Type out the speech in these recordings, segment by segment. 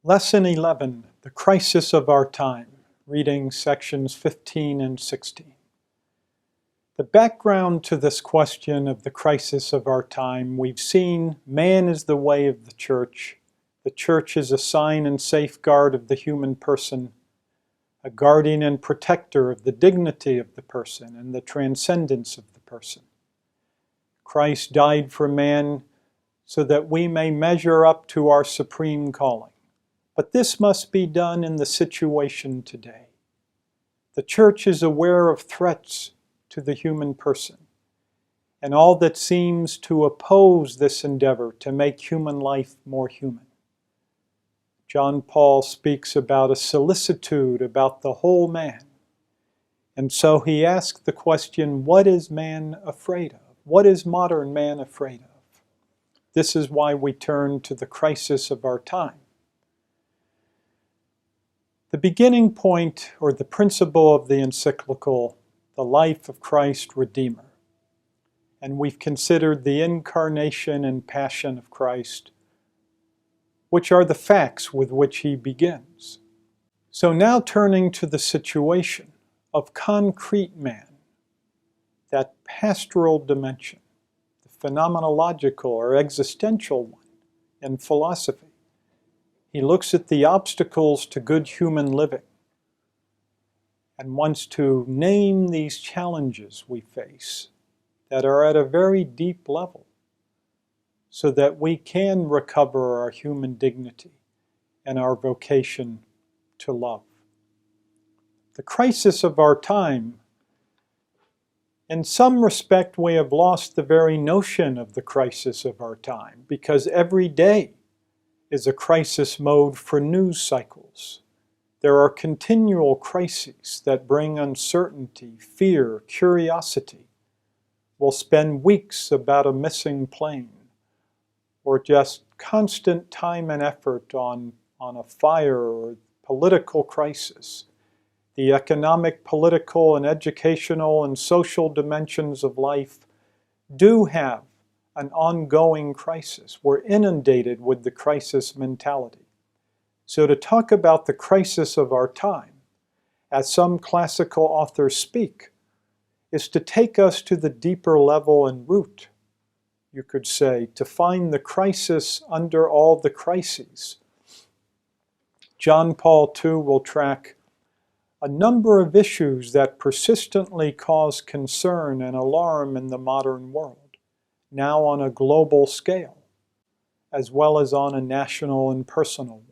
Lesson 11, The Crisis of Our Time, reading sections 15 and 16. The background to this question of the crisis of our time, we've seen man is the way of the church is a sign and safeguard of the human person, a guardian and protector of the dignity of the person and the transcendence of the person. Christ died for man so that we may measure up to our supreme calling. But this must be done in the situation today. The church is aware of threats to the human person and all that seems to oppose this endeavor to make human life more human. John Paul speaks about a solicitude about the whole man. And so he asks the question, what is man afraid of? What is modern man afraid of? This is why we turn to the crisis of our time. The beginning point, or the principle of the encyclical, the life of Christ Redeemer. And we've considered the incarnation and passion of Christ, which are the facts with which he begins. So now turning to the situation of concrete man, that pastoral dimension, the phenomenological or existential one in philosophy. He looks at the obstacles to good human living and wants to name these challenges we face that are at a very deep level so that we can recover our human dignity and our vocation to love. The crisis of our time, in some respect, we have lost the very notion of the crisis of our time because every day is a crisis mode for news cycles. There are continual crises that bring uncertainty, fear, curiosity. We'll spend weeks about a missing plane or just constant time and effort on a fire or political crisis. The economic, political, and educational and social dimensions of life do have an ongoing crisis. We're inundated with the crisis mentality. So to talk about the crisis of our time, as some classical authors speak, is to take us to the deeper level and root, you could say, to find the crisis under all the crises. John Paul II will track a number of issues that persistently cause concern and alarm in the modern world, now on a global scale, as well as on a national and personal one.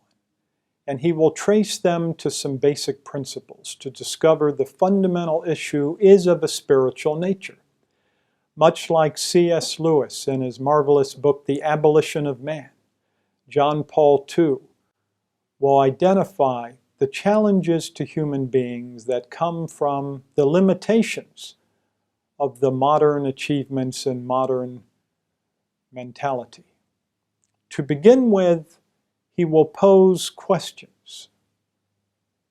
And he will trace them to some basic principles to discover the fundamental issue is of a spiritual nature. Much like C.S. Lewis in his marvelous book, The Abolition of Man, John Paul II will identify the challenges to human beings that come from the limitations of the modern achievements and modern mentality. To begin with, he will pose questions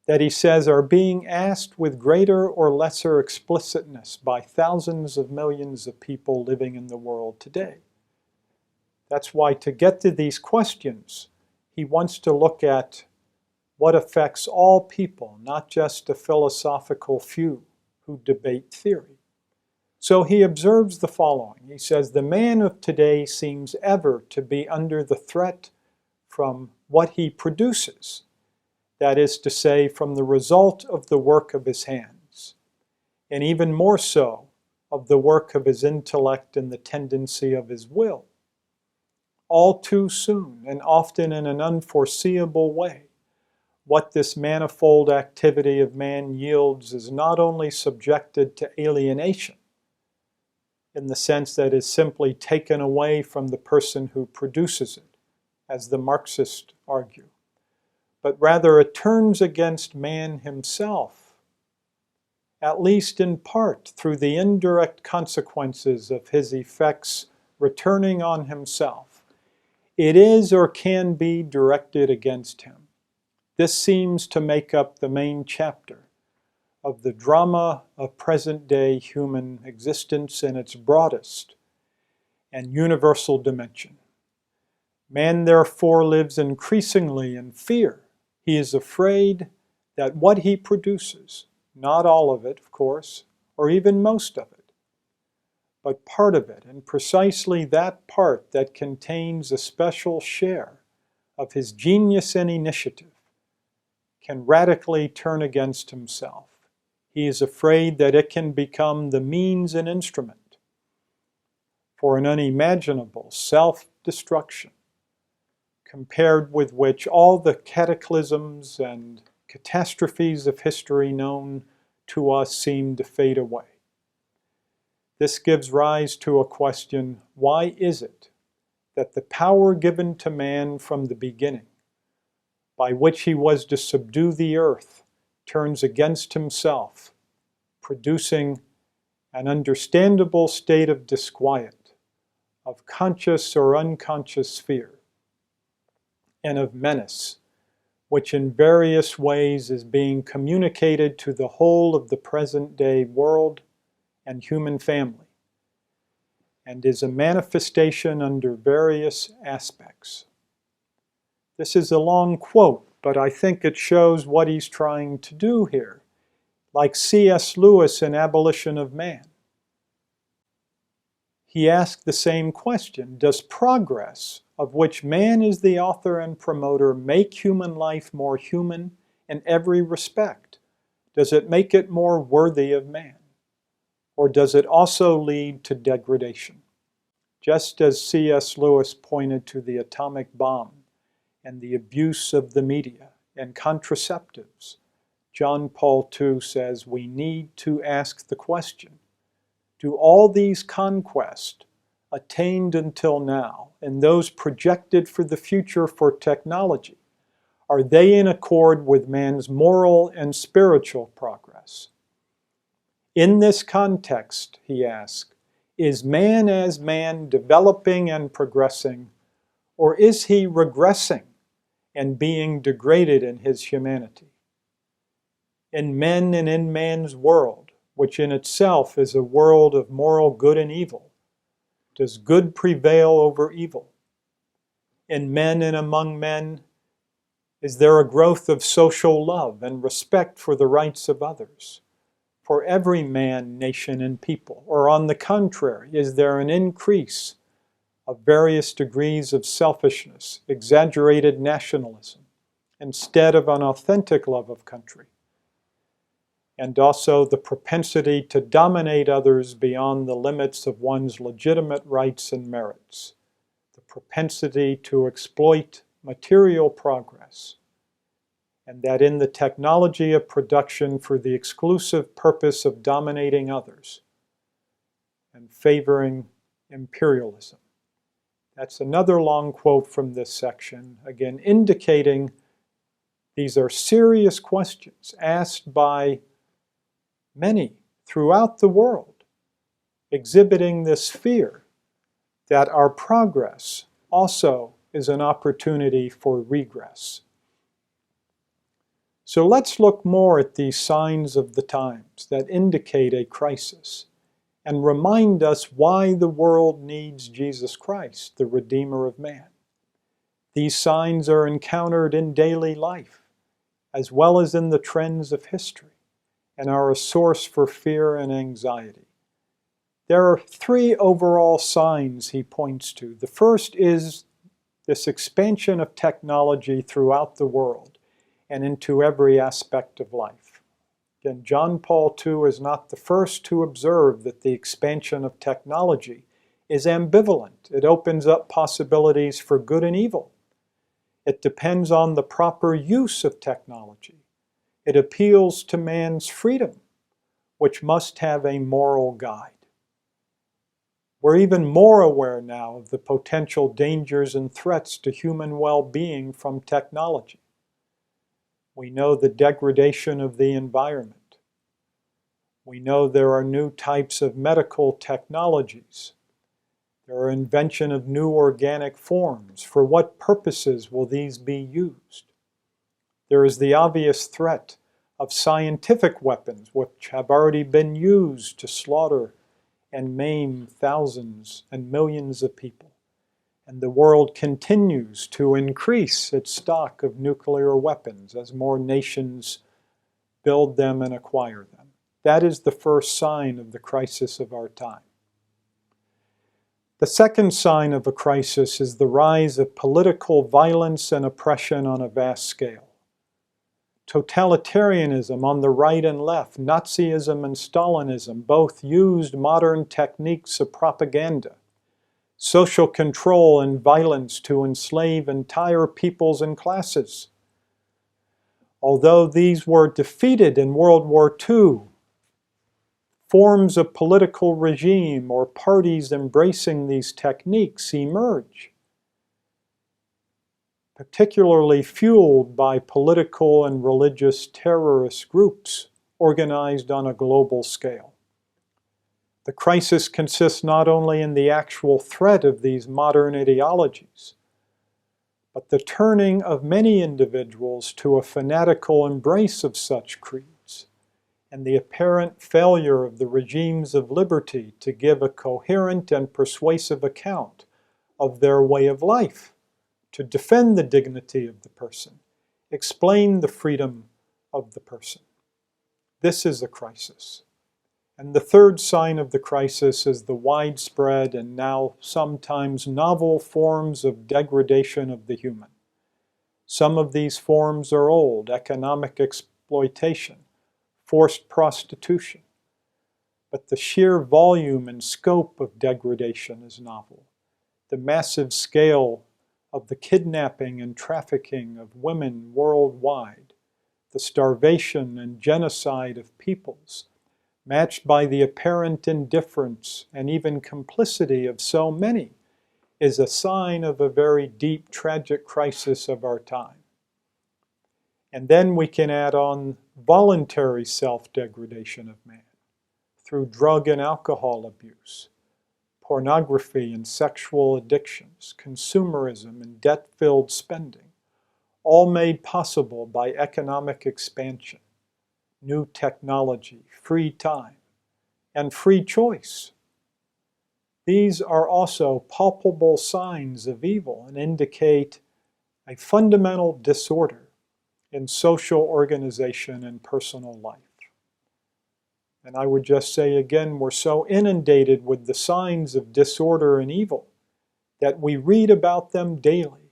that he says are being asked with greater or lesser explicitness by thousands of millions of people living in the world today. That's why to get to these questions, he wants to look at what affects all people, not just a philosophical few who debate theory. So he observes the following. He says, the man of today seems ever to be under the threat from what he produces, that is to say, from the result of the work of his hands, and even more so, of the work of his intellect and the tendency of his will. All too soon, and often in an unforeseeable way, what this manifold activity of man yields is not only subjected to alienation, in the sense that is simply taken away from the person who produces it, as the Marxists argue, but rather it turns against man himself, at least in part through the indirect consequences of his effects returning on himself. It is or can be directed against him. This seems to make up the main chapter of the drama of present-day human existence in its broadest and universal dimension. Man therefore lives increasingly in fear. He is afraid that what he produces, not all of it, of course, or even most of it, but part of it, and precisely that part that contains a special share of his genius and initiative, can radically turn against himself. He is afraid that it can become the means and instrument for an unimaginable self-destruction, compared with which all the cataclysms and catastrophes of history known to us seem to fade away. This gives rise to a question: why is it that the power given to man from the beginning, by which he was to subdue the earth, turns against himself, producing an understandable state of disquiet, of conscious or unconscious fear, and of menace, which in various ways is being communicated to the whole of the present-day world and human family, and is a manifestation under various aspects. This is a long quote, but I think it shows what he's trying to do here. Like C.S. Lewis in Abolition of Man, he asked the same question: does progress, of which man is the author and promoter, make human life more human in every respect? Does it make it more worthy of man? Or does it also lead to degradation? Just as C.S. Lewis pointed to the atomic bomb and the abuse of the media and contraceptives, John Paul II says we need to ask the question: do all these conquests attained until now, and those projected for the future for technology, are they in accord with man's moral and spiritual progress? In this context, he asked, is man as man developing and progressing, or is he regressing and being degraded in his humanity? In men and in man's world, which in itself is a world of moral good and evil, does good prevail over evil? In men and among men, is there a growth of social love and respect for the rights of others, for every man, nation, and people? Or on the contrary, is there an increase of various degrees of selfishness, exaggerated nationalism, instead of an authentic love of country? And also the propensity to dominate others beyond the limits of one's legitimate rights and merits, the propensity to exploit material progress, and that in the technology of production for the exclusive purpose of dominating others and favoring imperialism. That's another long quote from this section, again indicating these are serious questions asked by many throughout the world, exhibiting this fear that our progress also is an opportunity for regress. So let's look more at these signs of the times that indicate a crisis and remind us why the world needs Jesus Christ, the Redeemer of man. These signs are encountered in daily life, as well as in the trends of history, and are a source for fear and anxiety. There are three overall signs he points to. The first is this expansion of technology throughout the world and into every aspect of life. Again, John Paul II is not the first to observe that the expansion of technology is ambivalent. It opens up possibilities for good and evil. It depends on the proper use of technology. It appeals to man's freedom, which must have a moral guide. We're even more aware now of the potential dangers and threats to human well-being from technology. We know the degradation of the environment. We know there are new types of medical technologies. There are invention of new organic forms. For what purposes will these be used? There is the obvious threat of scientific weapons, which have already been used to slaughter and maim thousands and millions of people. And the world continues to increase its stock of nuclear weapons as more nations build them and acquire them. That is the first sign of the crisis of our time. The second sign of a crisis is the rise of political violence and oppression on a vast scale. Totalitarianism on the right and left, Nazism and Stalinism, both used modern techniques of propaganda, social control and violence to enslave entire peoples and classes. Although these were defeated in World War II, forms of political regime or parties embracing these techniques emerge, particularly fueled by political and religious terrorist groups organized on a global scale. The crisis consists not only in the actual threat of these modern ideologies, but the turning of many individuals to a fanatical embrace of such creeds, and the apparent failure of the regimes of liberty to give a coherent and persuasive account of their way of life, to defend the dignity of the person, explain the freedom of the person. This is a crisis. And the third sign of the crisis is the widespread and now sometimes novel forms of degradation of the human. Some of these forms are old: economic exploitation, forced prostitution. But the sheer volume and scope of degradation is novel. The massive scale of the kidnapping and trafficking of women worldwide, the starvation and genocide of peoples, matched by the apparent indifference and even complicity of so many, is a sign of a very deep, tragic crisis of our time. And then we can add on voluntary self-degradation of man through drug and alcohol abuse, pornography and sexual addictions, consumerism and debt-filled spending, all made possible by economic expansion, new technology, free time, and free choice. These are also palpable signs of evil and indicate a fundamental disorder in social organization and personal life. And I would just say again, we're so inundated with the signs of disorder and evil that we read about them daily.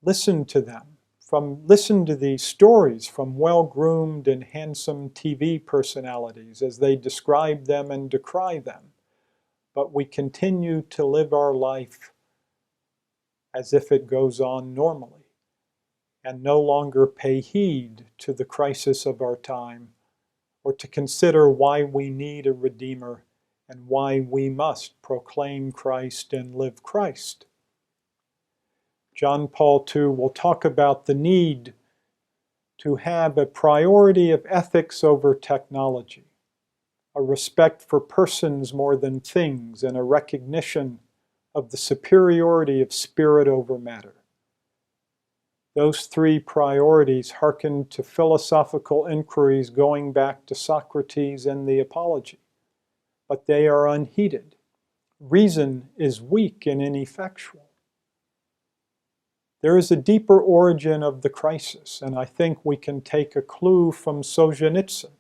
Listen to them. Listen to these stories from well-groomed and handsome TV personalities as they describe them and decry them. But we continue to live our life as if it goes on normally and no longer pay heed to the crisis of our time or to consider why we need a Redeemer and why we must proclaim Christ and live Christ. John Paul II will talk about the need to have a priority of ethics over technology, a respect for persons more than things, and a recognition of the superiority of spirit over matter. Those three priorities hearken to philosophical inquiries going back to Socrates and the Apology, but they are unheeded. Reason is weak and ineffectual. There is a deeper origin of the crisis, and I think we can take a clue from Solzhenitsyn,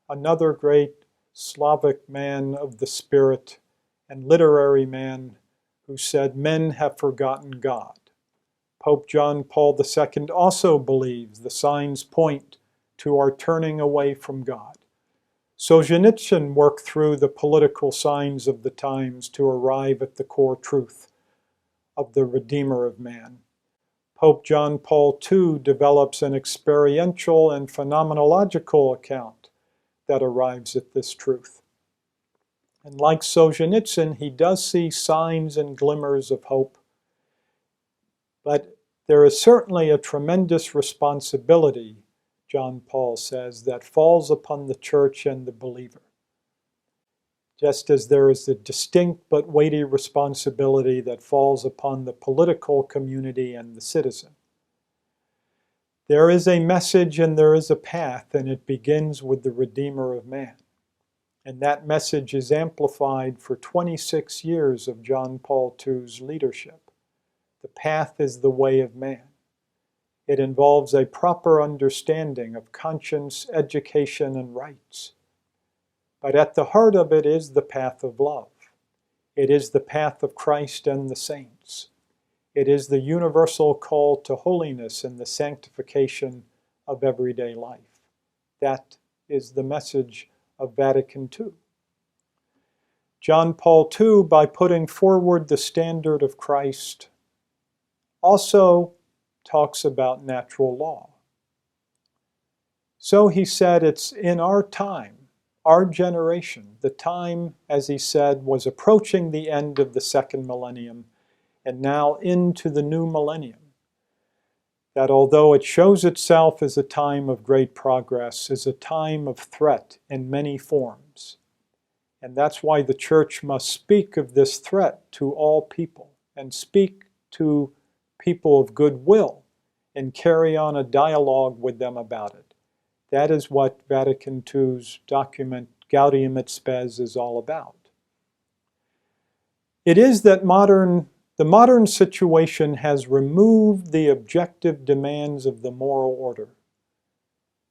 another great Slavic man of the spirit and literary man who said, "Men have forgotten God." Pope John Paul II also believes the signs point to our turning away from God. Solzhenitsyn worked through the political signs of the times to arrive at the core truth of the Redeemer of man. Pope John Paul II develops an experiential and phenomenological account that arrives at this truth. And like Solzhenitsyn, he does see signs and glimmers of hope. But there is certainly a tremendous responsibility, John Paul says, that falls upon the church and the believer. Just as there is a distinct but weighty responsibility that falls upon the political community and the citizen. There is a message and there is a path, and it begins with the Redeemer of man. And that message is amplified for 26 years of John Paul II's leadership. The path is the way of man. It involves a proper understanding of conscience, education, and rights. But at the heart of it is the path of love. It is the path of Christ and the saints. It is the universal call to holiness and the sanctification of everyday life. That is the message of Vatican II. John Paul II, by putting forward the standard of Christ, also talks about natural law. So he said it's in our time, our generation, the time, as he said, was approaching the end of the second millennium and now into the new millennium, that although it shows itself as a time of great progress, is a time of threat in many forms. And that's why the Church must speak of this threat to all people and speak to people of goodwill and carry on a dialogue with them about it. That is what Vatican II's document Gaudium et Spes is all about. It is that the modern situation has removed the objective demands of the moral order.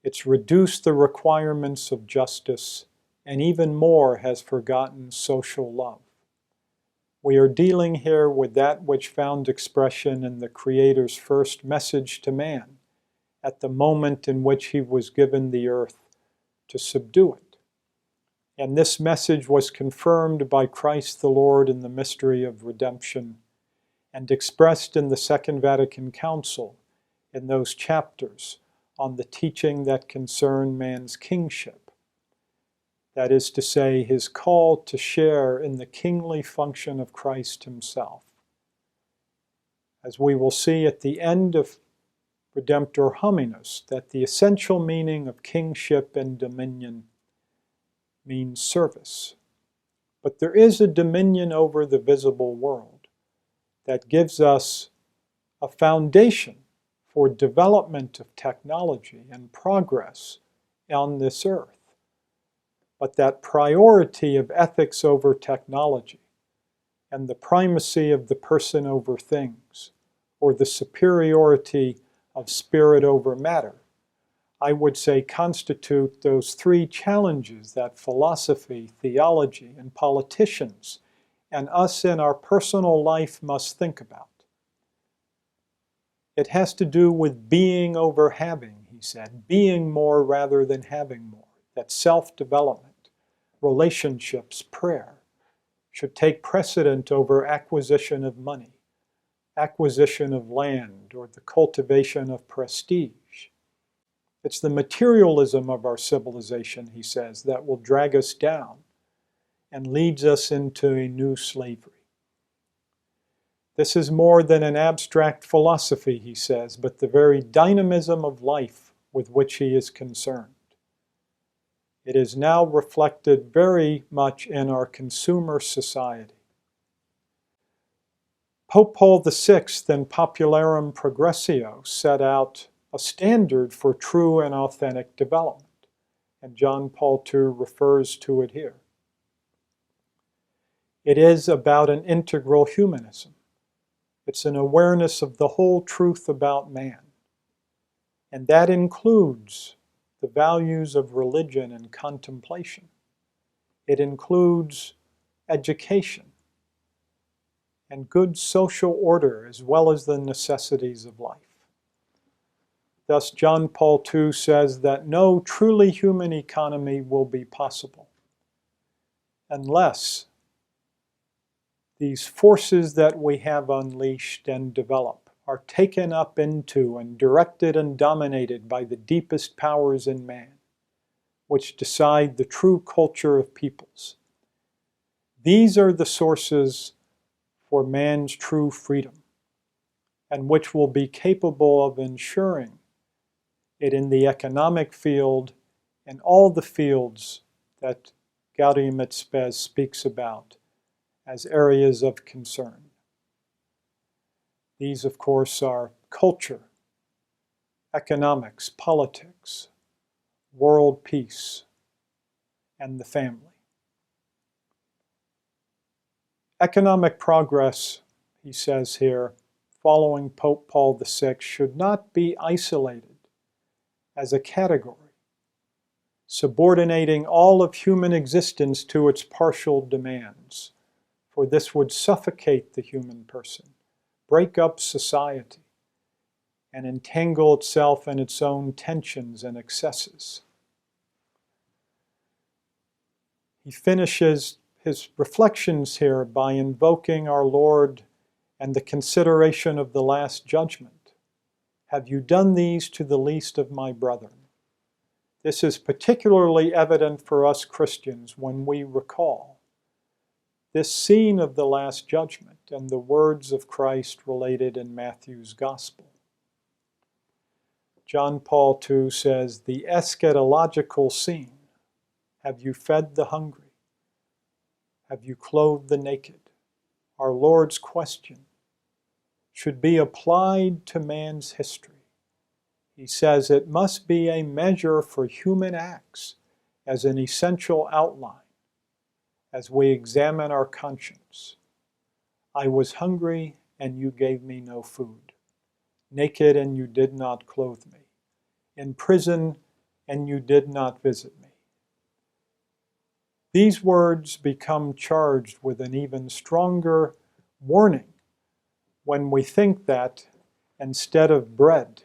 It's reduced the requirements of justice, and even more has forgotten social love. We are dealing here with that which found expression in the Creator's first message to man, at the moment in which he was given the earth to subdue it. And this message was confirmed by Christ the Lord in the mystery of redemption and expressed in the Second Vatican Council in those chapters on the teaching that concern man's kingship. That is to say, his call to share in the kingly function of Christ himself. As we will see at the end of Redemptor Hominis, that the essential meaning of kingship and dominion means service. But there is a dominion over the visible world that gives us a foundation for development of technology and progress on this earth. But that priority of ethics over technology and the primacy of the person over things, or the superiority of spirit over matter, I would say constitute those three challenges that philosophy, theology, and politicians, and us in our personal life must think about. It has to do with being over having, he said, being more rather than having more, that self-development, relationships, prayer, should take precedent over acquisition of money, acquisition of land, or the cultivation of prestige. It's the materialism of our civilization, he says, that will drag us down and leads us into a new slavery. This is more than an abstract philosophy, he says, but the very dynamism of life with which he is concerned. It is now reflected very much in our consumer society. Pope Paul VI in Popularum Progressio set out a standard for true and authentic development, and John Paul II refers to it here. It is about an integral humanism. It's an awareness of the whole truth about man, and that includes the values of religion and contemplation. It includes education and good social order as well as the necessities of life. Thus, John Paul II says that no truly human economy will be possible unless these forces that we have unleashed and developed are taken up into and directed and dominated by the deepest powers in man, which decide the true culture of peoples. These are the sources for man's true freedom, and which will be capable of ensuring it in the economic field and all the fields that Gaudium et Spes speaks about as areas of concern. These, of course, are culture, economics, politics, world peace, and the family. Economic progress, he says here, following Pope Paul VI, should not be isolated as a category, subordinating all of human existence to its partial demands, for this would suffocate the human person, break up society, and entangle itself in its own tensions and excesses. He finishes his reflections here by invoking our Lord and the consideration of the Last Judgment. Have you done these to the least of my brethren? This is particularly evident for us Christians when we recall this scene of the Last Judgment and the words of Christ related in Matthew's Gospel. John Paul II says, the eschatological scene, have you fed the hungry? Have you clothed the naked? Our Lord's question should be applied to man's history. He says it must be a measure for human acts as an essential outline as we examine our conscience. I was hungry and you gave me no food, naked and you did not clothe me, in prison and you did not visit me. These words become charged with an even stronger warning when we think that instead of bread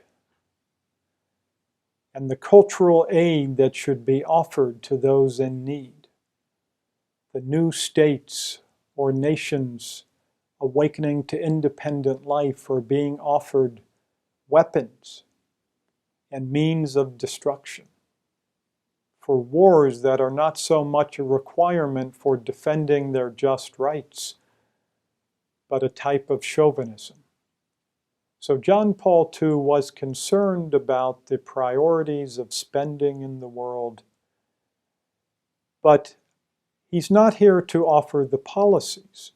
and the cultural aid that should be offered to those in need, the new states or nations awakening to independent life are being offered weapons and means of destruction for wars that are not so much a requirement for defending their just rights, but a type of chauvinism. So John Paul II was concerned about the priorities of spending in the world, but he's not here to offer the policies,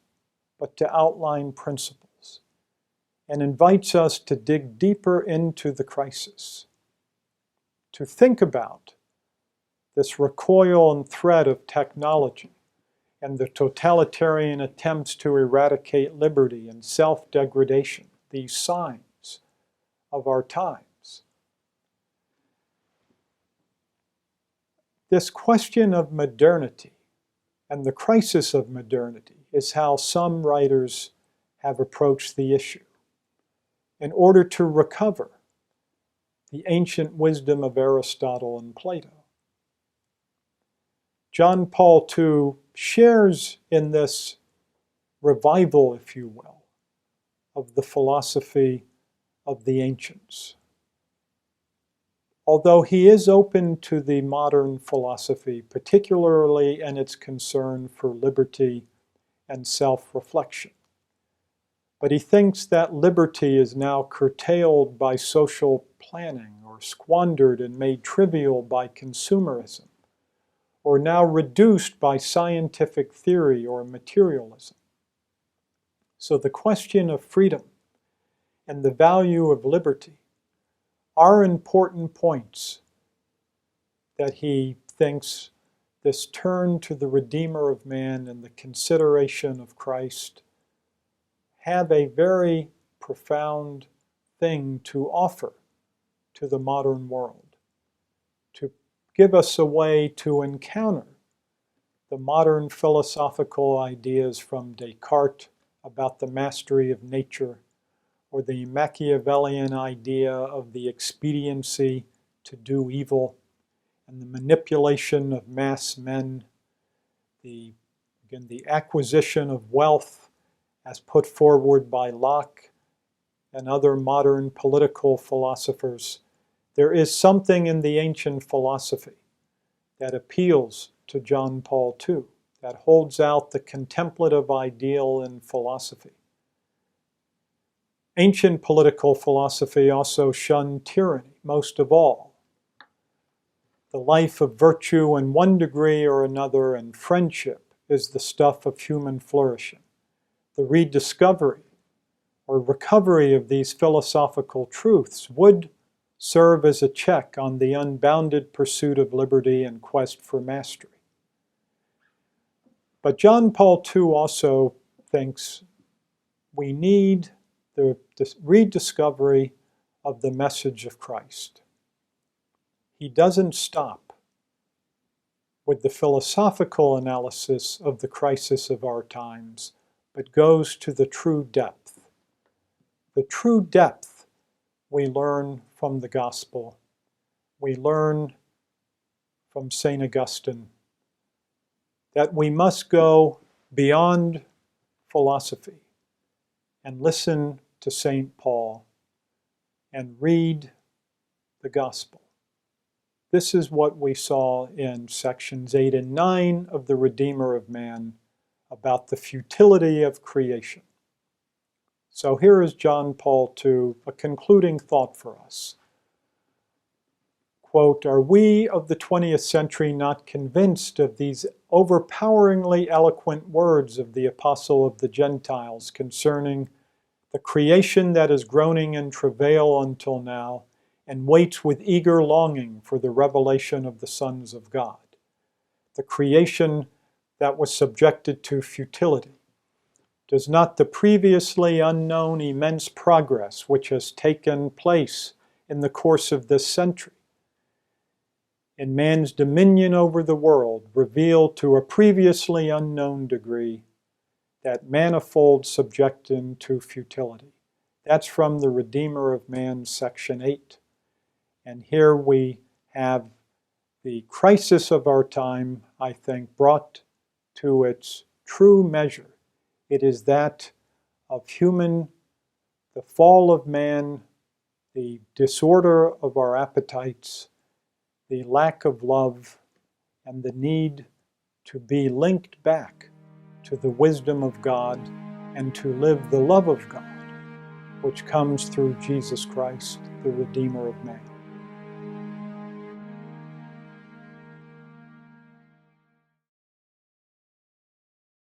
but to outline principles, and invites us to dig deeper into the crisis, to think about this recoil and threat of technology and the totalitarian attempts to eradicate liberty and self-degradation, these signs of our times. This question of modernity and the crisis of modernity is how some writers have approached the issue in order to recover the ancient wisdom of Aristotle and Plato. John Paul II shares in this revival, if you will, of the philosophy of the ancients. Although he is open to the modern philosophy, particularly in its concern for liberty and self-reflection. But he thinks that liberty is now curtailed by social planning or squandered and made trivial by consumerism, or now reduced by scientific theory or materialism. So the question of freedom and the value of liberty are important points that he thinks this turn to the Redeemer of man and the consideration of Christ have a very profound thing to offer to the modern world, to give us a way to encounter the modern philosophical ideas from Descartes about the mastery of nature, or the Machiavellian idea of the expediency to do evil, and the manipulation of mass men, the acquisition of wealth as put forward by Locke and other modern political philosophers. There is something in the ancient philosophy that appeals to John Paul II, that holds out the contemplative ideal in philosophy. Ancient political philosophy also shunned tyranny, most of all. The life of virtue in one degree or another, and friendship is the stuff of human flourishing. The rediscovery or recovery of these philosophical truths would serve as a check on the unbounded pursuit of liberty and quest for mastery. But John Paul II also thinks we need the rediscovery of the message of Christ. He doesn't stop with the philosophical analysis of the crisis of our times, but goes to the true depth. The true depth we learn from the gospel. We learn from St. Augustine that we must go beyond philosophy and listen to St. Paul and read the gospel. This is what we saw in sections 8 and 9 of The Redeemer of Man about the futility of creation. So here is John Paul II, a concluding thought for us. Quote, "Are we of the 20th century not convinced of these overpoweringly eloquent words of the Apostle of the Gentiles concerning the creation that is groaning in travail until now, and waits with eager longing for the revelation of the sons of God, the creation that was subjected to futility? Does not the previously unknown immense progress which has taken place in the course of this century, in man's dominion over the world, reveal to a previously unknown degree that manifold subjection to futility?" That's from The Redeemer of Man, section 8. And here we have the crisis of our time, I think, brought to its true measure. It is that of the fall of man, the disorder of our appetites, the lack of love, and the need to be linked back to the wisdom of God and to live the love of God, which comes through Jesus Christ, the Redeemer of man.